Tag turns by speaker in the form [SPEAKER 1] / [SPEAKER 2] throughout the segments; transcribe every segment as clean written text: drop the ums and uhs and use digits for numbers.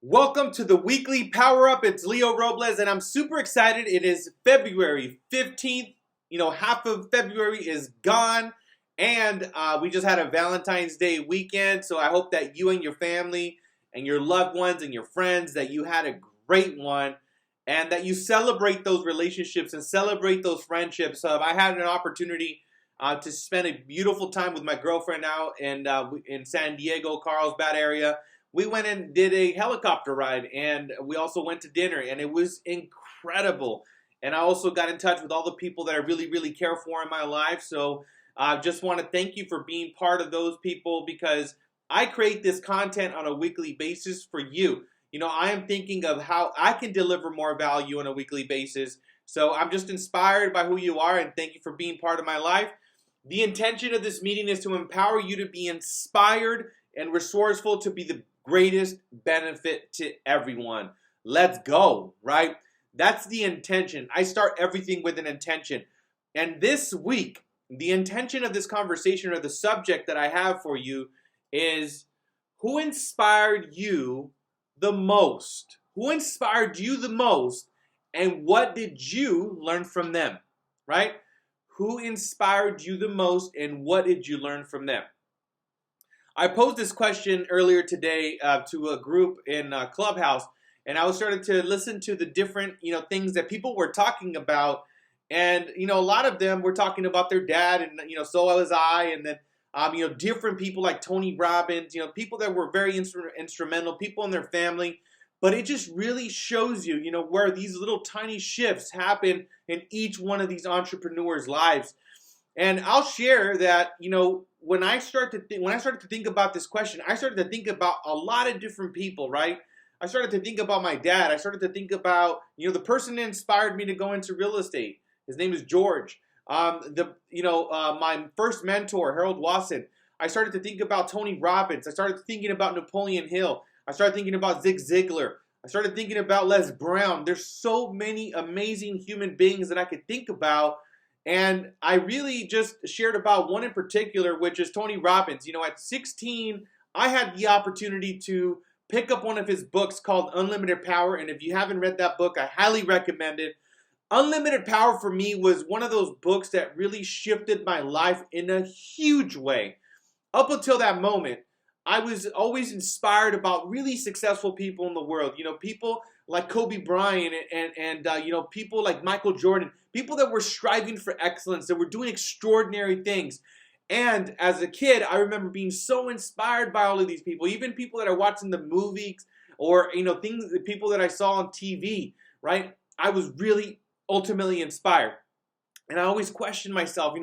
[SPEAKER 1] Welcome to the weekly Power Up. It's Leo Robles, and I'm super excited. It is February 15th. Half of February is gone, and we just had a Valentine's Day weekend. So I hope that you and your family and your loved ones and your friends, that you had a great one, and that you celebrate those relationships and celebrate those friendships. I had an opportunity to spend a beautiful time with my girlfriend now in San Diego, Carlsbad area. We went and did a helicopter ride, and we also went to dinner, and it was incredible. And I also got in touch with all the people that I really, really care for in my life. So I just want to thank you for being part of those people, because I create this content on a weekly basis for you. I am thinking of how I can deliver more value on a weekly basis. So I'm just inspired by who you are, and thank you for being part of my life. The intention of this meeting is to empower you to be inspired and resourceful to be the greatest benefit to everyone. Let's go, right? That's the intention. I start everything with an intention. And this week, the intention of this conversation, or the subject that I have for you, is who inspired you the most? Who inspired you the most, and what did you learn from them, right? Who inspired you the most, and what did you learn from them? I posed this question earlier today to a group in Clubhouse, and I was starting to listen to the different things that people were talking about, and a lot of them were talking about their dad, and so was I, and then different people like Tony Robbins, people that were very instrumental, people in their family. But it just really shows you, where these little tiny shifts happen in each one of these entrepreneurs' lives. And I'll share that, when I started to think about this question, I started to think about a lot of different people, right? I started to think about my dad. I started to think about, the person that inspired me to go into real estate. His name is George. My first mentor, Harold Wasson. I started to think about Tony Robbins. I started thinking about Napoleon Hill. I started thinking about Zig Ziglar. I started thinking about Les Brown. There's so many amazing human beings that I could think about. And I really just shared about one in particular, which is Tony Robbins. At 16, I had the opportunity to pick up one of his books called Unlimited Power. And if you haven't read that book, I highly recommend it. Unlimited Power for me was one of those books that really shifted my life in a huge way. Up until that moment, I was always inspired about really successful people in the world. People like Kobe Bryant and people like Michael Jordan, people that were striving for excellence, that were doing extraordinary things. And as a kid, I remember being so inspired by all of these people, even people that I watched in the movies, or people that I saw on TV, right? I was really ultimately inspired. And I always questioned myself,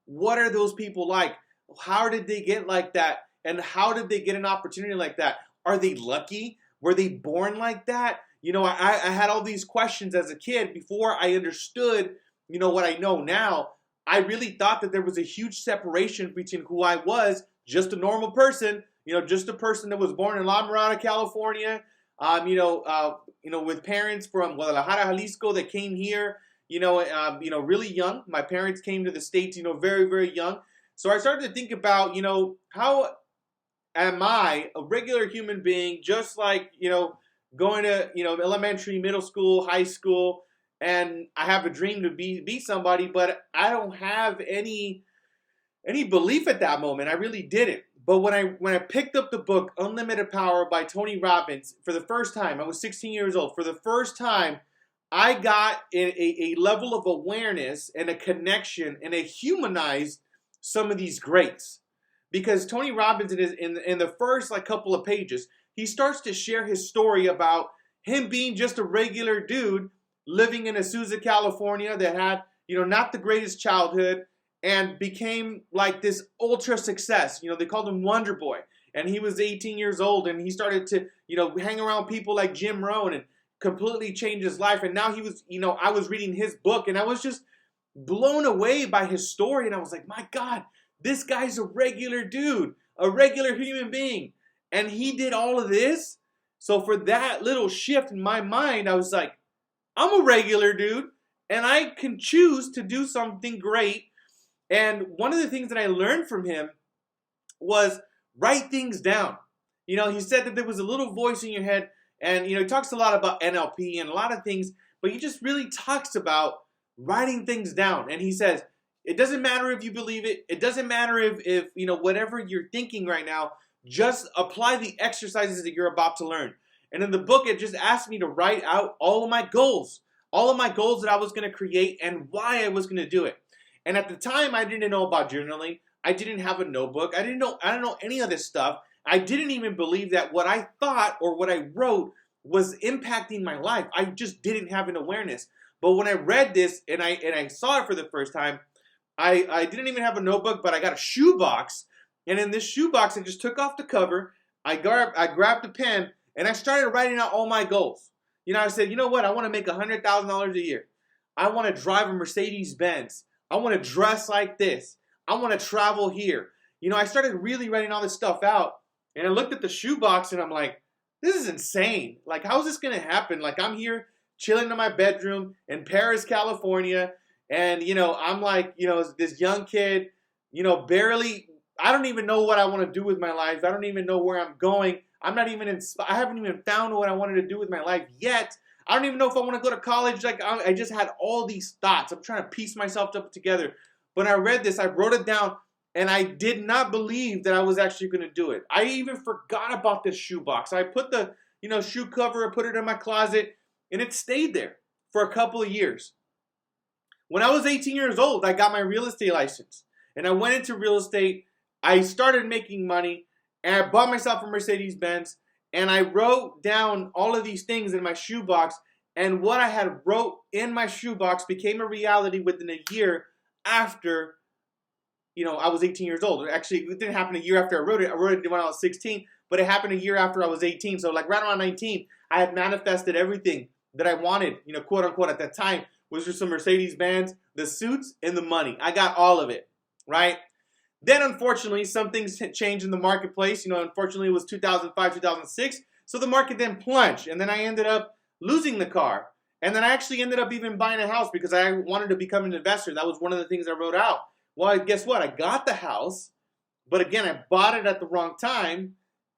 [SPEAKER 1] what are those people like? How did they get like that? And how did they get an opportunity like that? Are they lucky? Were they born like that? I had all these questions as a kid before I understood, what I know now. I really thought that there was a huge separation between who I was, just a normal person, just a person that was born in La Mirada, California, with parents from Guadalajara, Jalisco, that came here, really young. My parents came to the States, very, very young. So I started to think about, how am I a regular human being, just like, going to, elementary, middle school, high school, and I have a dream to be somebody, but I don't have any belief at that moment. I really didn't. But when I picked up the book Unlimited Power by Tony Robbins for the first time, I was 16 years old. For the first time, I got a level of awareness and a connection, and a humanized some of these greats. Because Tony Robbins, in the first couple of pages, he starts to share his story about him being just a regular dude living in Azusa, California, that had, not the greatest childhood, and became like this ultra success. They called him Wonder Boy. And he was 18 years old, and he started to, hang around people like Jim Rohn, and completely change his life. And now he was, I was reading his book, and I was just blown away by his story. And I was like, my God, this guy's a regular dude, a regular human being. And he did all of this. So for that little shift in my mind, I was like, I'm a regular dude, and I can choose to do something great. And one of the things that I learned from him was write things down. He said that there was a little voice in your head, And, he talks a lot about NLP and a lot of things, but he just really talks about writing things down. And he says, it doesn't matter if you believe it. It doesn't matter if whatever you're thinking right now, just apply the exercises that you're about to learn. And in the book, it just asked me to write out all of my goals that I was going to create and why I was going to do it. And at the time, I didn't know about journaling. I didn't have a notebook. I didn't know any of this stuff. I didn't even believe that what I thought or what I wrote was impacting my life. I just didn't have an awareness. But when I read this and I saw it for the first time, I didn't even have a notebook, but I got a shoebox. And in this shoebox, I just took off the cover. I grabbed a pen and I started writing out all my goals. I said, you know what? I want to make $100,000 a year. I want to drive a Mercedes Benz. I want to dress like this. I want to travel here. I started really writing all this stuff out. And I looked at the shoebox and I'm like, this is insane. Like, how is this going to happen? Like, I'm here chilling in my bedroom in Paris, California. And, I'm like, this young kid, barely, I don't even know what I want to do with my life. I don't even know where I'm going. I haven't even found what I wanted to do with my life yet. I don't even know if I want to go to college. Like, I just had all these thoughts. I'm trying to piece myself up together. When I read this, I wrote it down, and I did not believe that I was actually going to do it. I even forgot about this shoebox. I put the, shoe cover, I put it in my closet, and it stayed there for a couple of years. When I was 18 years old, I got my real estate license, and I went into real estate. I started making money, and I bought myself a Mercedes Benz, and I wrote down all of these things in my shoebox, and what I had wrote in my shoebox became a reality within a year after, I was 18 years old. Actually, it didn't happen a year after I wrote it. I wrote it when I was 16, but it happened a year after I was 18. So like right around 19, I had manifested everything that I wanted, quote unquote, at that time, was just some Mercedes Benz, the suits, and the money. I got all of it, right? Then, unfortunately, some things changed in the marketplace. Unfortunately, it was 2005, 2006. So the market then plunged, and then I ended up losing the car. And then I actually ended up even buying a house because I wanted to become an investor. That was one of the things I wrote out. Well, guess what? I got the house, but again, I bought it at the wrong time,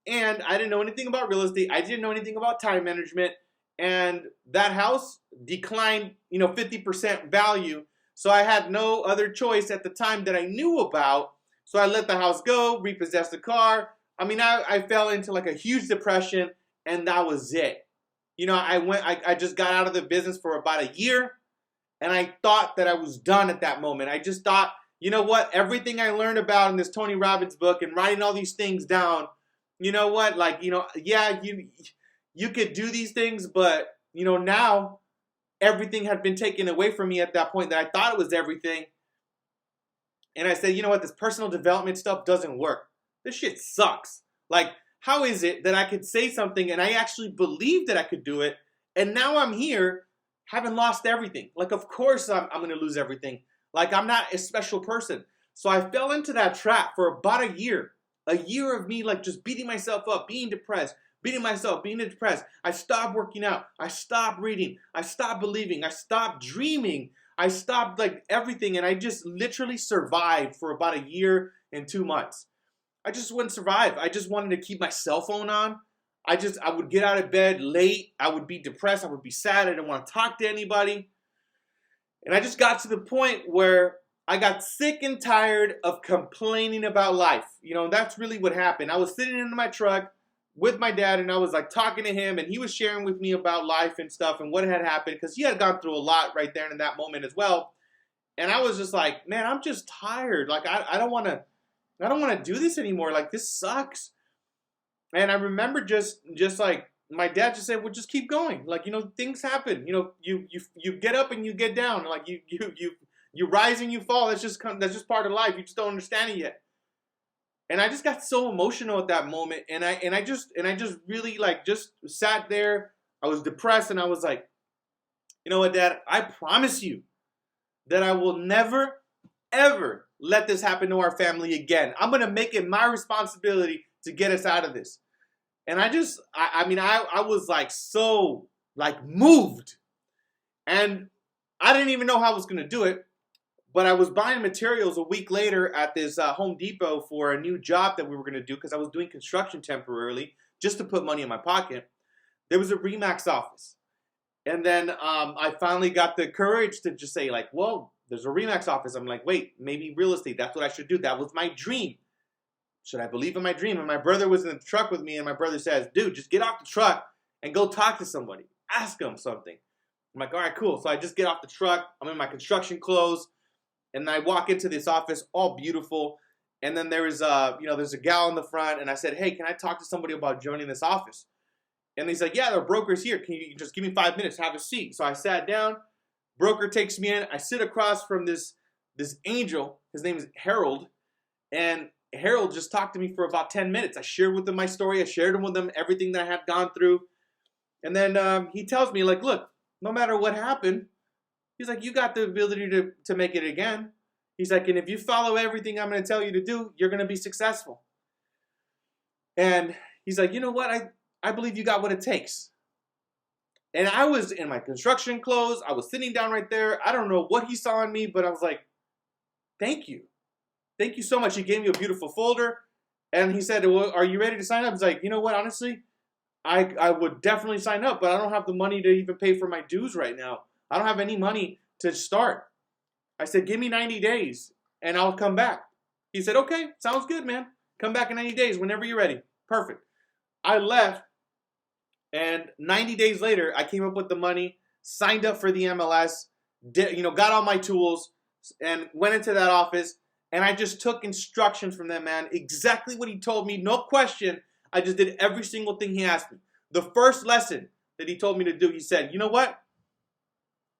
[SPEAKER 1] and I didn't know anything about real estate. I didn't know anything about time management, and that house declined, 50% value. So I had no other choice at the time that I knew about. So I let the house go, repossessed the car. I fell into like a huge depression, and that was it. I just got out of the business for about a year, and I thought that I was done at that moment. I just thought, you know what? Everything I learned about in this Tony Robbins book and writing all these things down, you know what? Like, yeah, you could do these things, but, now everything had been taken away from me at that point that I thought it was everything. And I said, you know what? This personal development stuff doesn't work. This shit sucks. Like, how is it that I could say something and I actually believed that I could do it, and now I'm here having lost everything? Like, of course I'm going to lose everything. Like, I'm not a special person. So I fell into that trap for about a year. A year of me, like, just beating myself up, being depressed, being depressed. I stopped working out. I stopped reading. I stopped believing. I stopped dreaming. I stopped, like, everything. And I just literally survived for about a year and 2 months. I just wouldn't survive. I just wanted to keep my cell phone on. I would get out of bed late. I would be depressed. I would be sad. I didn't want to talk to anybody. And I just got to the point where I got sick and tired of complaining about life. That's really what happened. I was sitting in my truck with my dad, and I was like talking to him, and he was sharing with me about life and stuff and what had happened, because he had gone through a lot right there in that moment as well. And I was just like, man, I'm just tired. Like, I don't want to do this anymore. Like, this sucks. And I remember just like my dad just said, well, just keep going. Like, things happen. You get up and you get down. Like, you rise and you fall. That's just part of life. You just don't understand it yet. And I just got so emotional at that moment. And I just really, like, just sat there. I was depressed, and I was like, you know what, Dad? I promise you that I will never, ever let this happen to our family again. I'm going to make it my responsibility to get us out of this. And I was like so like moved, and I didn't even know how I was going to do it, but I was buying materials a week later at this Home Depot for a new job that we were going to do, because I was doing construction temporarily just to put money in my pocket. There was a Remax office. And then I finally got the courage to just say, like, well, there's a Remax office. I'm like, wait, maybe real estate. That's what I should do. That was my dream. Should I believe in my dream? And my brother was in the truck with me, and my brother says, dude, just get off the truck and go talk to somebody. Ask them something. I'm like, all right, cool. So I just get off the truck. I'm in my construction clothes, and I walk into this office, all beautiful. And then there's a gal in the front, and I said, hey, can I talk to somebody about joining this office? And he's like, yeah, there are brokers here. Can you just give me 5 minutes, have a seat? So I sat down. Broker takes me in. I sit across from this angel. His name is Harold. And Harold just talked to me for about 10 minutes. I shared with him my story. I shared with him everything that I had gone through. And then he tells me, like, look, no matter what happened, he's like, you got the ability to make it again. He's like, and if you follow everything I'm going to tell you to do, you're going to be successful. And he's like, you know what? I believe you got what it takes. And I was in my construction clothes. I was sitting down right there. I don't know what he saw in me, but I was like, thank you. Thank you so much. He gave me a beautiful folder. And he said, well, are you ready to sign up? I was like, you know what? Honestly, I would definitely sign up, but I don't have the money to even pay for my dues right now. I don't have any money to start. I said, give me 90 days and I'll come back. He said, okay, sounds good, man. Come back in 90 days whenever you're ready. Perfect. I left, and 90 days later, I came up with the money, signed up for the MLS, got all my tools, and went into that office, and I just took instructions from that man, exactly what he told me, no question. I just did every single thing he asked me. The first lesson that he told me to do, he said, you know what?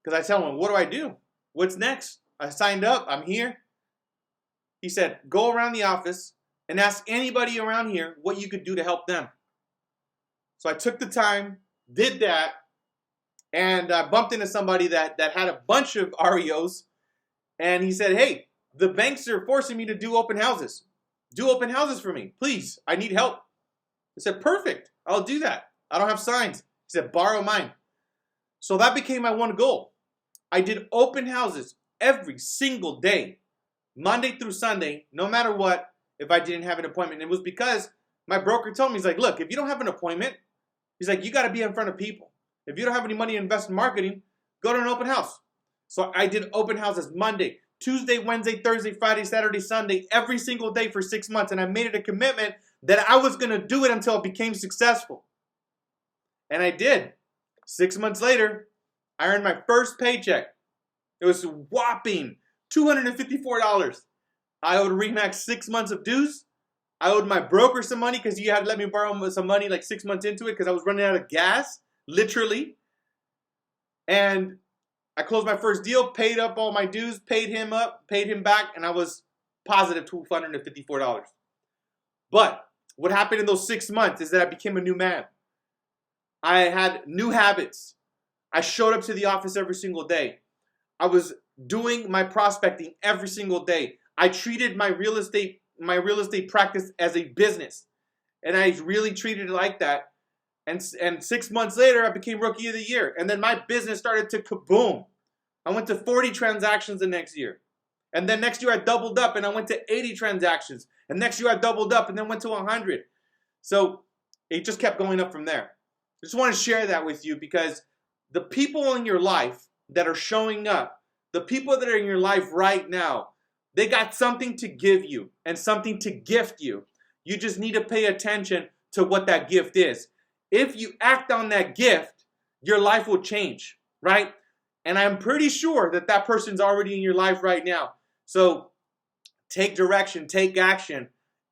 [SPEAKER 1] Because I tell him, what do I do? What's next? I signed up. I'm here. He said, go around the office and ask anybody around here what you could do to help them. So I took the time, did that, and I bumped into somebody that had a bunch of REOs, and he said, hey, the banks are forcing me to do open houses. Do open houses for me, please. I need help. I said, perfect. I'll do that. I don't have signs. He said, borrow mine. So that became my one goal. I did open houses every single day, Monday through Sunday, no matter what, if I didn't have an appointment. It was because my broker told me, he's like, look, if you don't have an appointment, he's like, you got to be in front of people. If you don't have any money to invest in marketing, go to an open house. So I did open houses Monday, Tuesday, Wednesday, Thursday, Friday, Saturday, Sunday, every single day for 6 months. And I made it a commitment that I was going to do it until it became successful. And I did. 6 months later, I earned my first paycheck. It was whopping $254. I owed Remax 6 months of dues. I owed my broker some money because he had to let me borrow some money like 6 months into it because I was running out of gas, literally. And I closed my first deal, paid up all my dues, paid him up, paid him back, and I was positive $254. But what happened in those 6 months is that I became a new man. I had new habits. I showed up to the office every single day. I was doing my prospecting every single day. I treated my real estate practice as a business. And I really treated it like that. And 6 months later, I became Rookie of the Year. And then my business started to kaboom. I went to 40 transactions the next year. And then next year I doubled up and I went to 80 transactions. And next year I doubled up and then went to 100. So it just kept going up from there. I just want to share that with you because the people in your life that are showing up, the people that are in your life right now, they got something to give you and something to gift you. You just need to pay attention to what that gift is. If you act on that gift, your life will change, right? And I'm pretty sure that that person's already in your life right now. So take direction, take action.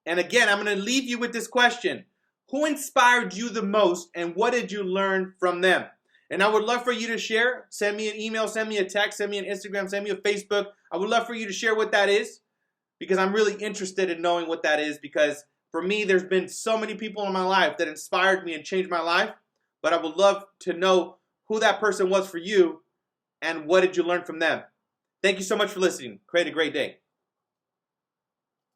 [SPEAKER 1] And again, I'm going to leave you with this question. Who inspired you the most and what did you learn from them? And I would love for you to share. Send me an email, send me a text, send me an Instagram, send me a Facebook. I would love for you to share what that is because I'm really interested in knowing what that is because for me, there's been so many people in my life that inspired me and changed my life. But I would love to know who that person was for you and what did you learn from them. Thank you so much for listening. Create a great day.